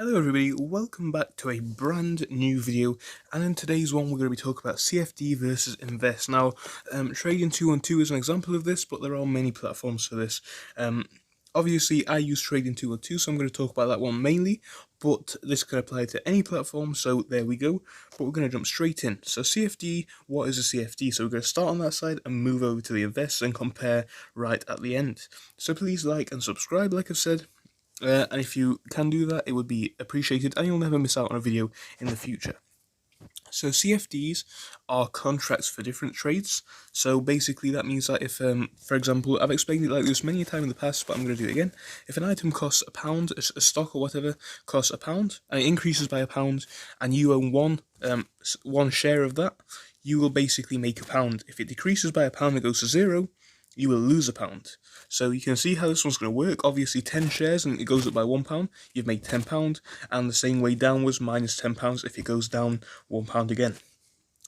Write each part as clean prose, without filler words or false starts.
Hello everybody, welcome back to a brand new video, and in today's one we're going to be talking about CFD versus Invest. Now, Trading 212 is an example of this, but there are many platforms for this. Obviously I use Trading 212, so I'm going to talk about that one mainly, but this can apply to any platform, so there we go. But we're going to jump straight in. So CFD, what is a CFD? So we're going to start on that side and move over to the Invest and compare right at the end. So please like and subscribe, like I've said. And if you can do that, it would be appreciated, and you'll never miss out on a video in the future. So CFDs are contracts for different trades. So basically that means that if, for example, I've explained it like this many times in the past, but I'm going to do it again. If an item costs £1, a stock or whatever costs £1, and it increases by £1, and you own one share of that, you will basically make £1. If it decreases by £1 and goes to 0, you will lose £1. So you can see how this one's going to work. Obviously 10 shares and it goes up by £1, you've made £10, and the same way downwards, minus £10 if it goes down £1 again.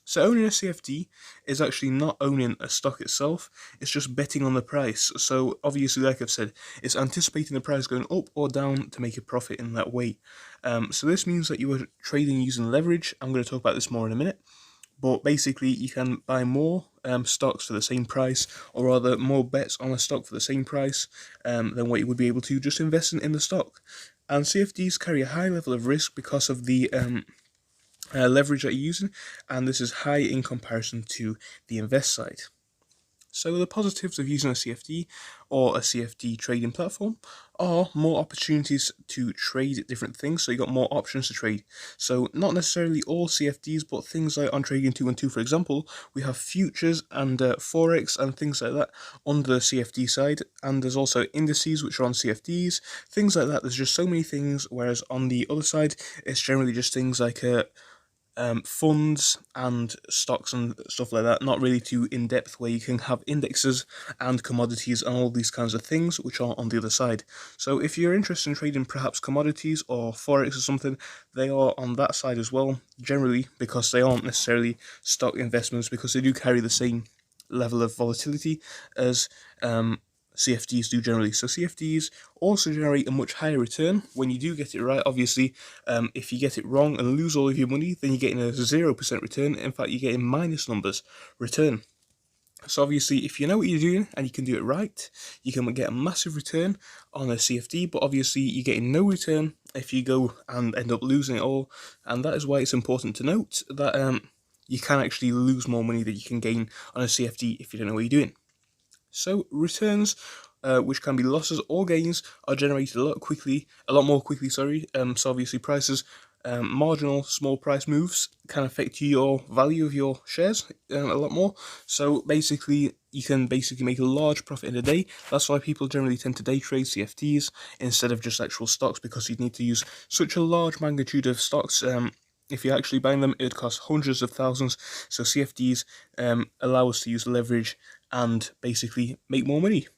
So owning a CFD is actually not owning a stock itself, it's just betting on the price. So obviously, like I've said, it's anticipating the price going up or down to make a profit in that way. So this means that you are trading using leverage. I'm going to talk about this more in a minute. But basically, you can buy more stocks for the same price, or rather more bets on a stock for the same price than what you would be able to just investing in the stock. And CFDs carry a high level of risk because of the leverage that you're using, and this is high in comparison to the invest side. So the positives of using a CFD or a CFD trading platform are more opportunities to trade different things, so you got more options to trade. So not necessarily all CFDs, but things like on Trading 212, for example, we have futures and forex and things like that on the CFD side, and there's also indices which are on CFDs, things like that. There's just so many things, whereas on the other side, it's generally just things like funds and stocks and stuff like that, not really too in-depth, where you can have indexes and commodities and all these kinds of things which are on the other side. So if you're interested in trading perhaps commodities or forex or something, they are on that side as well, generally, because they aren't necessarily stock investments, because they do carry the same level of volatility as CFDs do generally. So CFDs also generate a much higher return when you do get it right. Obviously, if you get it wrong and lose all of your money, then you're getting a 0% return. In fact, you're getting minus numbers return. So obviously, if you know what you're doing and you can do it right, you can get a massive return on a CFD, but obviously you're getting no return if you go and end up losing it all. And that is why it's important to note that you can actually lose more money than you can gain on a CFD if you don't know what you're doing. So returns, which can be losses or gains, are generated a lot more quickly. So obviously prices, marginal small price moves can affect your value of your shares a lot more. So basically, you can make a large profit in a day. That's why people generally tend to day trade CFDs instead of just actual stocks, because you need to use such a large magnitude of stocks. If you're actually buying them, it would cost hundreds of thousands. So CFDs allow us to use leverage and basically make more money.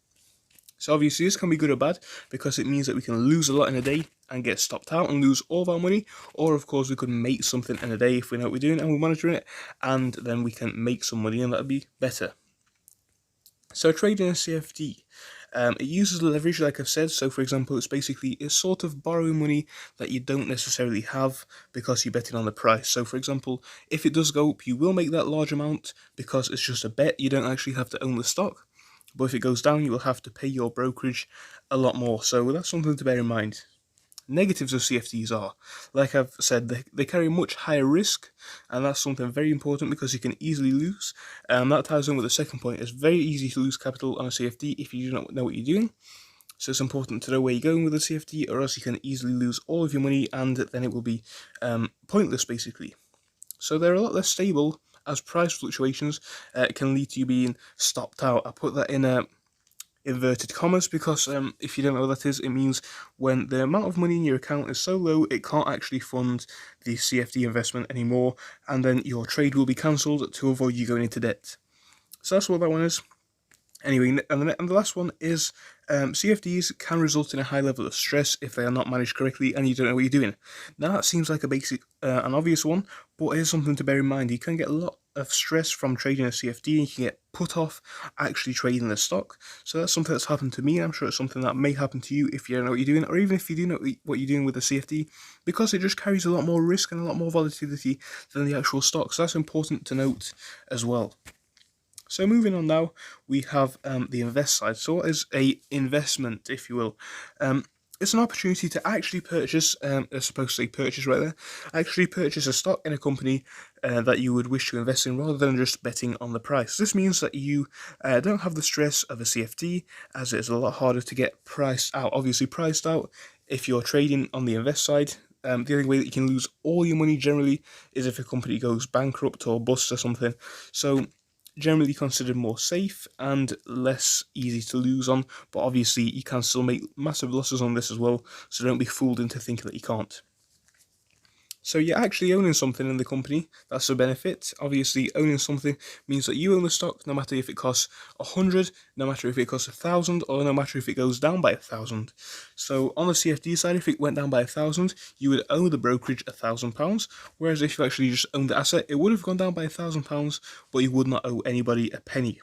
So obviously this can be good or bad, because it means that we can lose a lot in a day and get stopped out and lose all of our money, or of course we could make something in a day if we know what we're doing and we're monitoring it, and then we can make some money, and that would be better. So trading a CFD, it uses leverage, like I've said. So for example, it's sort of borrowing money that you don't necessarily have because you're betting on the price. So for example, if it does go up, you will make that large amount because it's just a bet. You don't actually have to own the stock. But if it goes down, you will have to pay your brokerage a lot more. So that's something to bear in mind. Negatives of CFDs are, like I've said, they carry much higher risk, and that's something very important because you can easily lose. That ties in with the second point. It's very easy to lose capital on a CFD if you do not know what you're doing. So it's important to know where you're going with a CFD, or else you can easily lose all of your money, and then it will be pointless, basically. So they're a lot less stable, as price fluctuations can lead to you being stopped out. I put that in inverted commas because if you don't know what that is, it means when the amount of money in your account is so low it can't actually fund the CFD investment anymore, and then your trade will be cancelled to avoid you going into debt. So that's what that one is. Anyway, and the last one is CFDs can result in a high level of stress if they are not managed correctly and you don't know what you're doing. Now that seems like a basic, an obvious one, but here's something to bear in mind. You can get a lot of stress from trading a CFD, and you can get put off actually trading the stock. So that's something that's happened to me. I'm sure it's something that may happen to you if you don't know what you're doing, or even if you do know what you're doing with the CFD, because it just carries a lot more risk and a lot more volatility than the actual stock. So that's important to note as well. So moving on now, we have the invest side. So what is a investment, if you will? It's an opportunity to actually purchase, as opposed to say purchase right there, actually purchase a stock in a company that you would wish to invest in, rather than just betting on the price. This means that you don't have the stress of a CFD, as it is a lot harder to get priced out. Obviously priced out if you're trading on the invest side. The only way that you can lose all your money generally is if a company goes bankrupt or bust or something. So generally considered more safe and less easy to lose on, but obviously you can still make massive losses on this as well, so don't be fooled into thinking that you can't. So you're actually owning something in the company, that's a benefit. Obviously owning something means that you own the stock no matter if it costs 100, no matter if it costs 1,000, or no matter if it goes down by 1,000. So on the CFD side, if it went down by 1,000, you would owe the brokerage £1,000, whereas if you actually just owned the asset, it would have gone down by £1,000, but you would not owe anybody a penny.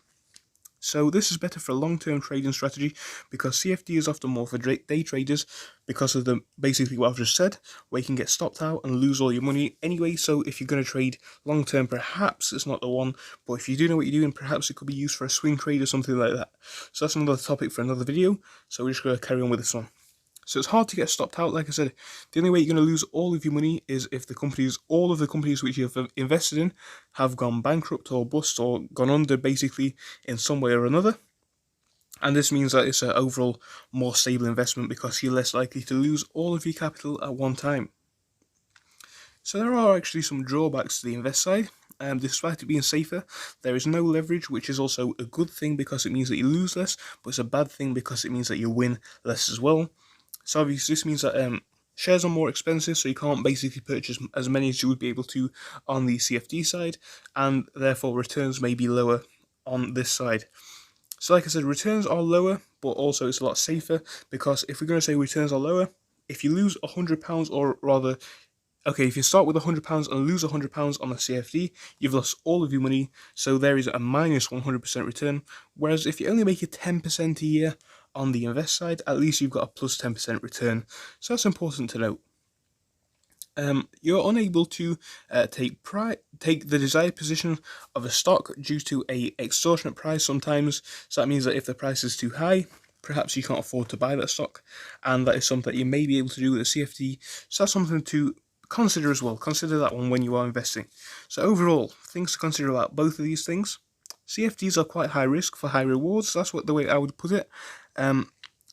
So this is better for a long-term trading strategy, because CFD is often more for day traders because of basically what I've just said, where you can get stopped out and lose all your money anyway. So if you're going to trade long-term, perhaps it's not the one, but if you do know what you're doing, perhaps it could be used for a swing trade or something like that. So that's another topic for another video, so we're just going to carry on with this one. So it's hard to get stopped out, like I said. The only way you're going to lose all of your money is if all of the companies which you've invested in have gone bankrupt or bust or gone under, basically, in some way or another. And this means that it's an overall more stable investment, because you're less likely to lose all of your capital at one time. So there are actually some drawbacks to the invest side. Despite it being safer, there is no leverage, which is also a good thing because it means that you lose less, but it's a bad thing because it means that you win less as well. So obviously this means that shares are more expensive, so you can't basically purchase as many as you would be able to on the CFD side, and therefore returns may be lower on this side. So like I said, returns are lower, but also it's a lot safer, because if we're going to say returns are lower, if you lose £100, or rather, okay, if you start with £100 and lose £100 on the CFD, you've lost all of your money, so there is a minus 100% return. Whereas if you only make it 10% a year on the invest side, at least you've got a plus 10% return. So that's important to note. You're unable to take the desired position of a stock due to a extortionate price sometimes. So that means that if the price is too high, perhaps you can't afford to buy that stock, and that is something that you may be able to do with a CFD. So that's something to consider as well. Consider that one when you are investing. So overall, things to consider about both of these things. CFDs are quite high risk for high rewards. That's the way I would put it.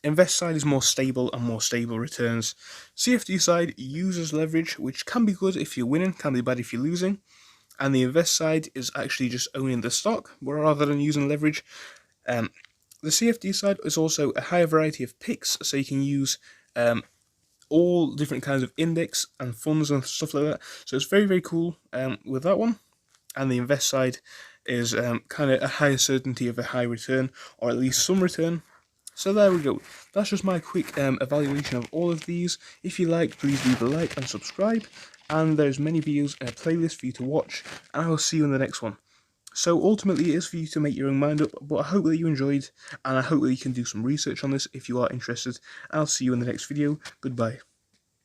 Invest side is more stable and more stable returns. CFD side uses leverage, which can be good if you're winning, can be bad if you're losing. And the invest side is actually just owning the stock rather than using leverage. The CFD side is also a higher variety of picks, so you can use all different kinds of index and funds and stuff like that. So it's very, very cool with that one. And the invest side is kind of a higher certainty of a high return, or at least some return. So there we go. That's just my quick evaluation of all of these. If you like, please leave a like and subscribe. And there's many videos in a playlist for you to watch. And I will see you in the next one. So ultimately it is for you to make your own mind up, but I hope that you enjoyed, and I hope that you can do some research on this if you are interested. I'll see you in the next video. Goodbye.